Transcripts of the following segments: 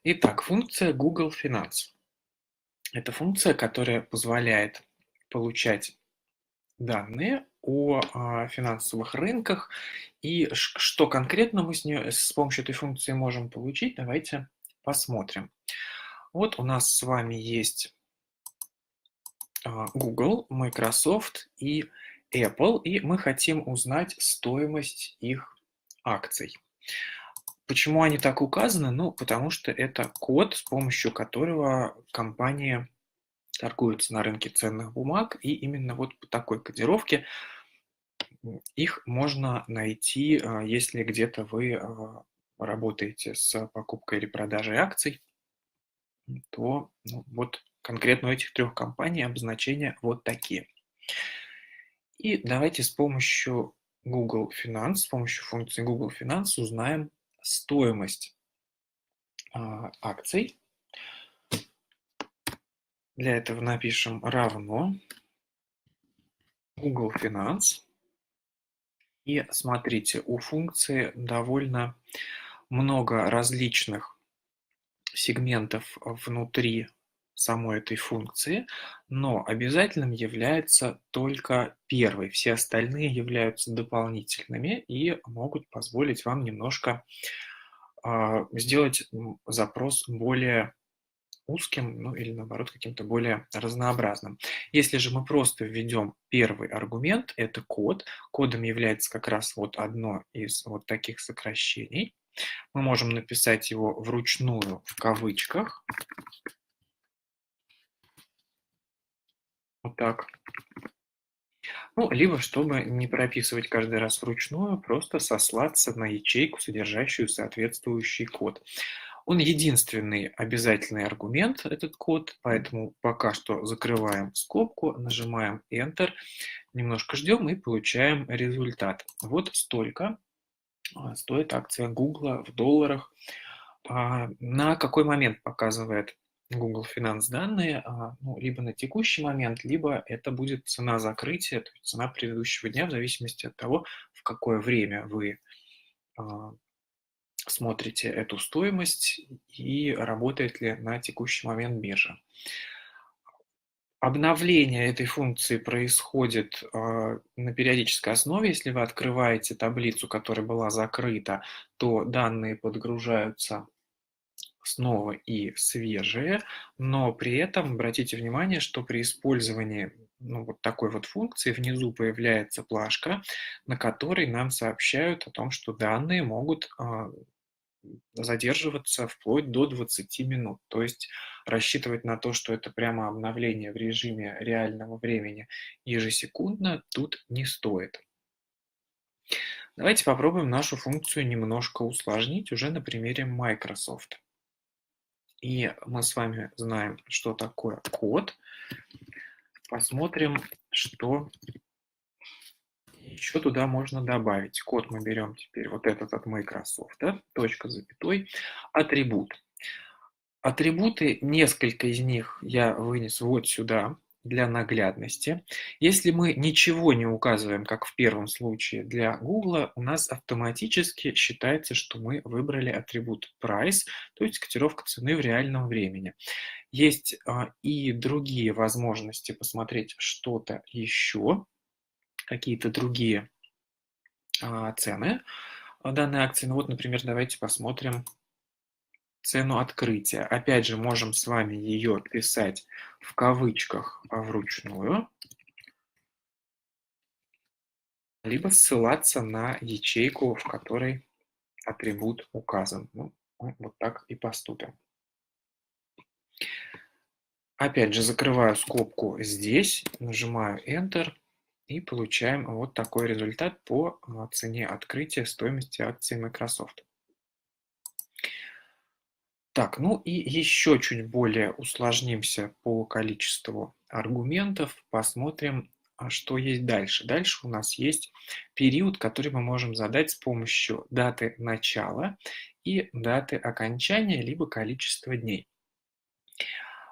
Итак, функция Google Finance. Это функция, которая позволяет получать данные о финансовых рынках. И что конкретно мы с помощью этой функции можем получить, давайте посмотрим. Вот у нас с вами есть Google, Microsoft и Apple, и мы хотим узнать стоимость их акций. Почему они так указаны? Ну, потому что это код, с помощью которого компании торгуются на рынке ценных бумаг, и именно вот по такой кодировке их можно найти, если где-то вы работаете с покупкой или продажей акций, то вот конкретно у этих трех компаний обозначения вот такие. И давайте с помощью Google Finance, с помощью функции Google Finance узнаем стоимость акций. Для этого напишем равно Google Finance. И смотрите, у функции довольно много различных сегментов внутри самой этой функции, но обязательным является только первый. Все остальные являются дополнительными и могут позволить вам немножко сделать запрос более узким, ну или наоборот каким-то более разнообразным. Если же мы просто введем первый аргумент, это код, кодом является как раз вот одно из вот таких сокращений. Мы можем написать его вручную в кавычках. Вот так. Ну, либо, чтобы не прописывать каждый раз вручную, просто сослаться на ячейку, содержащую соответствующий код. Он единственный обязательный аргумент, этот код, поэтому пока что закрываем скобку, нажимаем Enter, немножко ждем и получаем результат. Вот столько стоит акция Google в долларах. На какой момент показывает Google Finance данные? Ну, либо на текущий момент, либо это будет цена закрытия, то есть цена предыдущего дня, в зависимости от того, в какое время вы смотрите эту стоимость и работает ли на текущий момент биржа. Обновление этой функции происходит на периодической основе. Если вы открываете таблицу, которая была закрыта, то данные подгружаются снова и свежие, но при этом обратите внимание, что при использовании вот такой вот функции внизу появляется плашка, на которой нам сообщают о том, что данные могут задерживаться вплоть до 20 минут. То есть рассчитывать на то, что это прямо обновление в режиме реального времени ежесекундно, тут не стоит. Давайте попробуем нашу функцию немножко усложнить уже на примере Microsoft. И мы с вами знаем, что такое код. Посмотрим, что еще туда можно добавить. Код мы берем теперь вот этот от Microsoft, точка, запятой, атрибут. Атрибуты, несколько из них я вынес вот сюда для наглядности. Если мы ничего не указываем, как в первом случае для Google, у нас автоматически считается, что мы выбрали атрибут price, то есть котировка цены в реальном времени. Есть и другие возможности посмотреть что-то еще, какие-то другие цены данной акции. Ну вот, например, давайте посмотрим цену открытия. Опять же, можем с вами ее писать в кавычках вручную, либо ссылаться на ячейку, в которой атрибут указан. Ну, вот так и поступим. Опять же, закрываю скобку здесь, нажимаю Enter и получаем вот такой результат по цене открытия стоимости акций Microsoft. Так, ну и еще чуть более усложнимся по количеству аргументов, посмотрим, что есть дальше. Дальше у нас есть период, который мы можем задать с помощью даты начала и даты окончания, либо количество дней.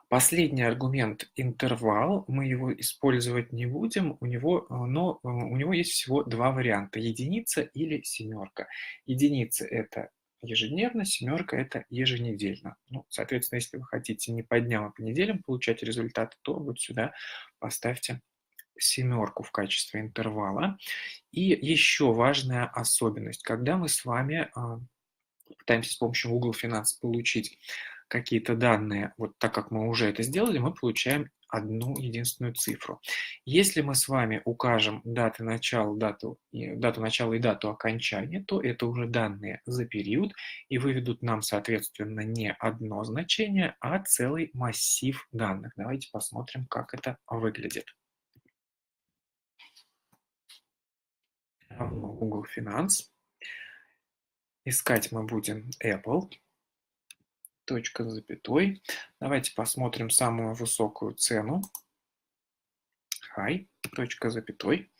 Последний аргумент интервал, мы его использовать не будем, но у него есть всего два варианта: единица или семерка. Единица – это ежедневно, семерка – это еженедельно. Ну, соответственно, если вы хотите не по дням, а по неделям получать результаты, то вот сюда поставьте семерку в качестве интервала. И еще важная особенность. Когда мы с вами пытаемся с помощью Google Finance получить какие-то данные, вот так как мы уже это сделали, мы получаем одну единственную цифру. Если мы с вами укажем дату начала, дату начала и дату окончания, то это уже данные за период и выведут нам, соответственно, не одно значение, а целый массив данных. Давайте посмотрим, как это выглядит. Равно Google Finance. Искать мы будем Apple. Точка с запятой. Давайте посмотрим самую высокую цену. High. Точка с запятой.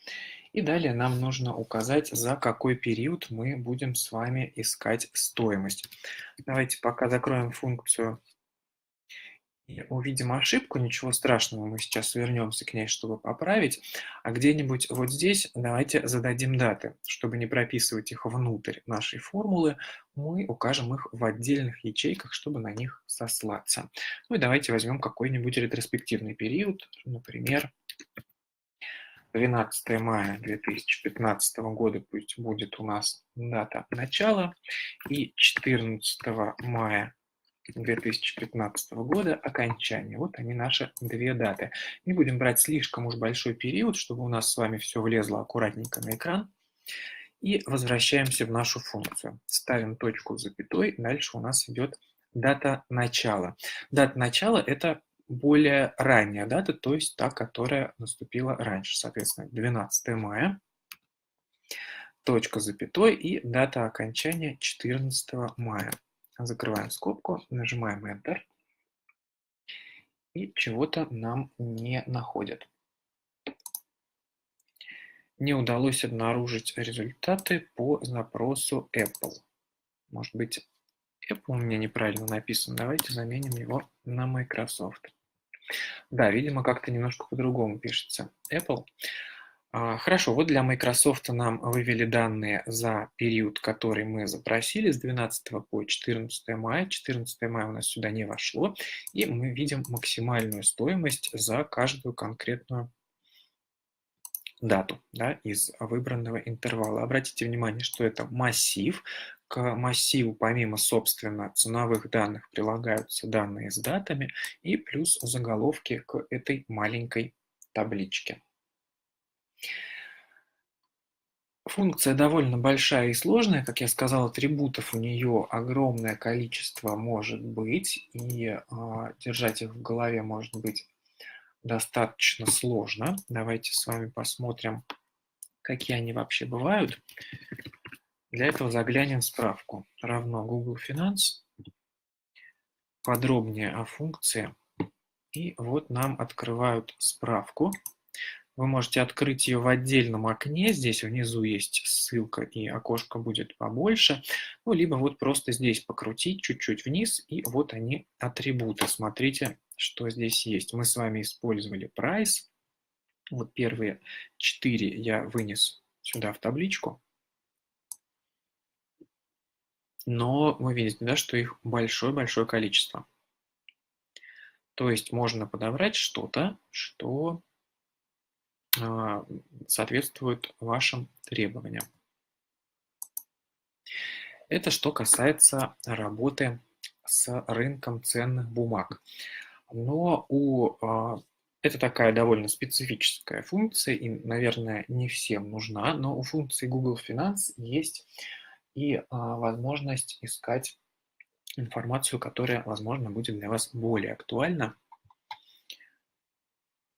И далее нам нужно указать, за какой период мы будем с вами искать стоимость. Давайте пока закроем функцию и увидим ошибку. Ничего страшного, мы сейчас вернемся к ней, чтобы поправить. А где-нибудь вот здесь давайте зададим даты. Чтобы не прописывать их внутрь нашей формулы, мы укажем их в отдельных ячейках, чтобы на них сослаться. Ну и давайте возьмем какой-нибудь ретроспективный период, например, 12 мая 2015 года пусть будет у нас дата начала, и 14 мая 2015 года окончание. Вот они наши две даты. Не будем брать слишком уж большой период, чтобы у нас с вами все влезло аккуратненько на экран. И возвращаемся в нашу функцию. Ставим точку с запятой. Дальше у нас идет дата начала. Дата начала – это более ранняя дата, то есть та, которая наступила раньше. Соответственно, 12 мая, точка с запятой и дата окончания 14 мая. Закрываем скобку, нажимаем Enter. И чего-то нам не находят. Не удалось обнаружить результаты по запросу Apple. Может быть, Apple у меня неправильно написан. Давайте заменим его на Microsoft. Да, видимо, как-то немножко по-другому пишется Apple. Хорошо, вот для Microsoft нам вывели данные за период, который мы запросили, с 12 по 14 мая. 14 мая у нас сюда не вошло, и мы видим максимальную стоимость за каждую конкретную дату, да, из выбранного интервала. Обратите внимание, что это массив. К массиву помимо, собственно, ценовых данных прилагаются данные с датами и плюс заголовки к этой маленькой табличке. Функция довольно большая и сложная, как я сказал, атрибутов у нее огромное количество может быть, и держать их в голове может быть достаточно сложно. Давайте с вами посмотрим, какие они вообще бывают. Для этого заглянем в справку. Равно Google Finance, подробнее о функции. И вот нам открывают справку. Вы можете открыть ее в отдельном окне. Здесь внизу есть ссылка, и окошко будет побольше. Ну, либо вот просто здесь покрутить чуть-чуть вниз, и вот они, атрибуты. Смотрите, что здесь есть. Мы с вами использовали price. Вот первые 4 я вынес сюда в табличку. Но вы видите, да, что их большое-большое количество. То есть можно подобрать что-то, что соответствует вашим требованиям. Это что касается работы с рынком ценных бумаг. Но это такая довольно специфическая функция, и, наверное, не всем нужна, но у функции Google Finance есть и возможность искать информацию, которая, возможно, будет для вас более актуальна.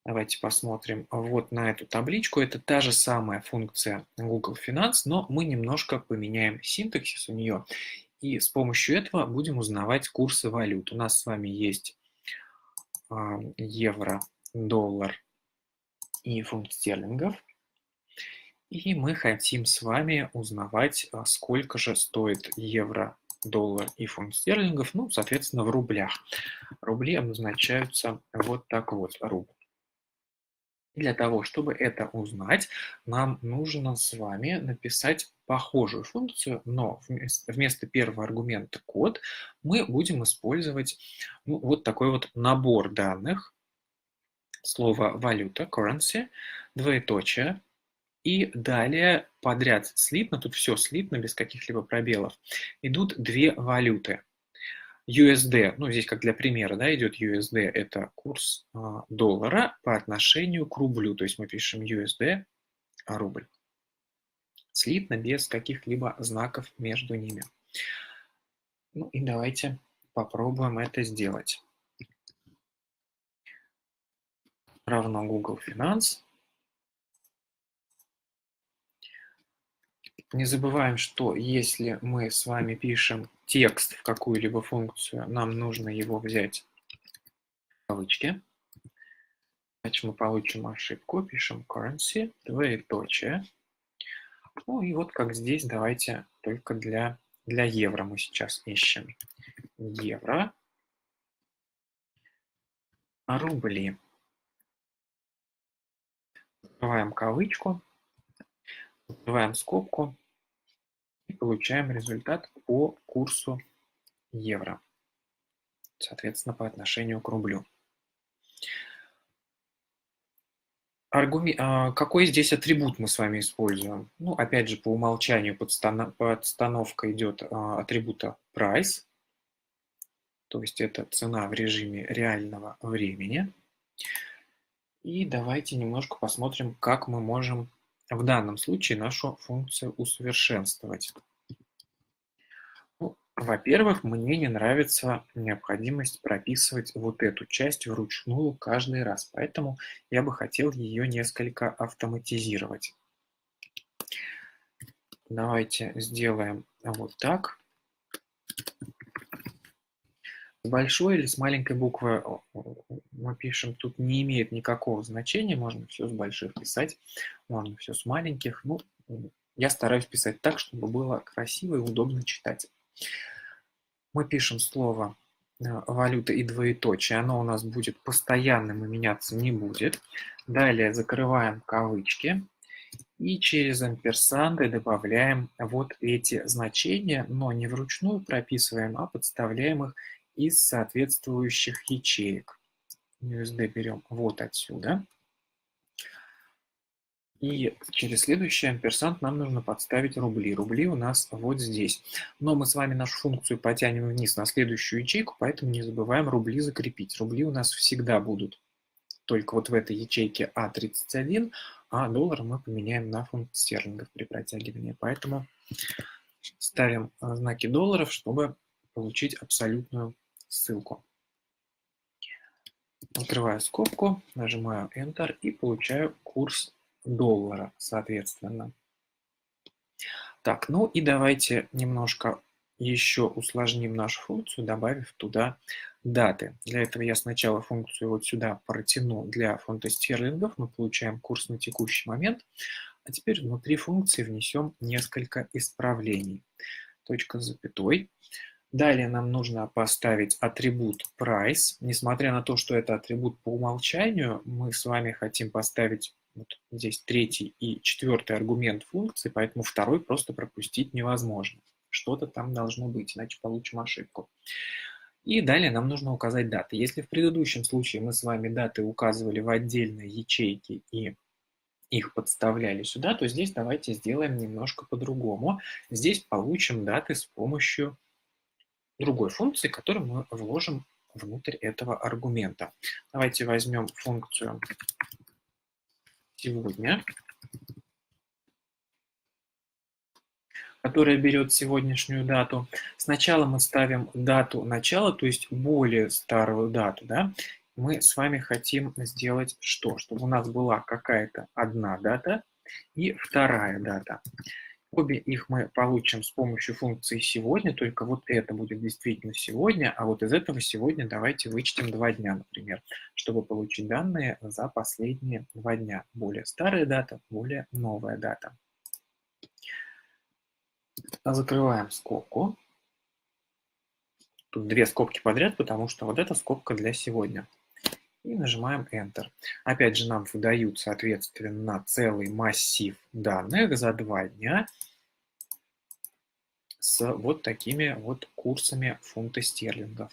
Давайте посмотрим вот на эту табличку. Это та же самая функция Google Finance, но мы немножко поменяем синтаксис у нее. И с помощью этого будем узнавать курсы валют. У нас с вами есть евро, доллар и фунт стерлингов. И мы хотим с вами узнавать, сколько же стоит евро, доллар и фунт стерлингов, ну, соответственно, в рублях. Рубли обозначаются вот так вот, рубль. Для того, чтобы это узнать, нам нужно с вами написать похожую функцию, но вместо первого аргумента код мы будем использовать вот такой вот набор данных, слово валюта, currency, двоеточие, и далее подряд слитно, тут все слитно, без каких-либо пробелов, идут две валюты. USD, ну здесь как для примера, да, идет USD, это курс доллара по отношению к рублю, то есть мы пишем USD, рубль. Слитно, без каких-либо знаков между ними. Ну и давайте попробуем это сделать. Равно Google Finance. Не забываем, что если мы с вами пишем текст в какую-либо функцию, нам нужно его взять в кавычки. Иначе мы получим ошибку. Пишем currency, двоеточие. Ну и вот как здесь, давайте только для евро мы сейчас ищем. Евро, рубли. Открываем кавычку, открываем скобку и получаем результат по курсу евро. Соответственно, по отношению к рублю. Какой здесь атрибут мы с вами используем? Ну, опять же, по умолчанию подстановка идет атрибута price, то есть это цена в режиме реального времени. И давайте немножко посмотрим, как мы можем в данном случае нашу функцию усовершенствовать. Ну, во-первых, мне не нравится необходимость прописывать вот эту часть вручную каждый раз, поэтому я бы хотел ее несколько автоматизировать. Давайте сделаем вот так. С большой или с маленькой буквы мы пишем, тут не имеет никакого значения, можно все с больших писать, можно все с маленьких. Ну, я стараюсь писать так, чтобы было красиво и удобно читать. Мы пишем слово валюта и двоеточие, оно у нас будет постоянным и меняться не будет. Далее закрываем кавычки и через амперсанды добавляем вот эти значения, но не вручную прописываем, а подставляем их из соответствующих ячеек. USD берем вот отсюда. И через следующий амперсант нам нужно подставить рубли. Рубли у нас вот здесь. Но мы с вами нашу функцию потянем вниз на следующую ячейку, поэтому не забываем рубли закрепить. Рубли у нас всегда будут только вот в этой ячейке А31, а доллар мы поменяем на фунт стерлингов при протягивании. Поэтому ставим знаки долларов, чтобы получить абсолютную ссылку. Открываю скобку, нажимаю Enter и получаю курс доллара, соответственно. Так, ну и давайте немножко еще усложним нашу функцию, добавив туда даты. Для этого я сначала функцию вот сюда протяну для фунта стерлингов. Мы получаем курс на текущий момент. А теперь внутри функции внесем несколько исправлений. Точка с запятой. Далее нам нужно поставить атрибут price. Несмотря на то, что это атрибут по умолчанию, мы с вами хотим поставить вот здесь третий и четвертый аргумент функции, поэтому второй просто пропустить невозможно. Что-то там должно быть, иначе получим ошибку. И далее нам нужно указать даты. Если в предыдущем случае мы с вами даты указывали в отдельные ячейки и их подставляли сюда, то здесь давайте сделаем немножко по-другому. Здесь получим даты с помощью другой функции, которую мы вложим внутрь этого аргумента. Давайте возьмем функцию сегодня, которая берет сегодняшнюю дату. Сначала мы ставим дату начала, то есть более старую дату. Да? Мы с вами хотим сделать что? Чтобы у нас была какая-то одна дата и вторая дата. Обе их мы получим с помощью функции сегодня, только вот это будет действительно сегодня, а вот из этого сегодня давайте вычтем 2 дня, например, чтобы получить данные за последние 2 дня. Более старая дата, более новая дата. Закрываем скобку. Тут 2 скобки подряд, потому что вот эта скобка для сегодня. и нажимаем Enter. Опять же, нам выдают, соответственно, целый массив данных за 2 дня с вот такими вот курсами фунта стерлингов.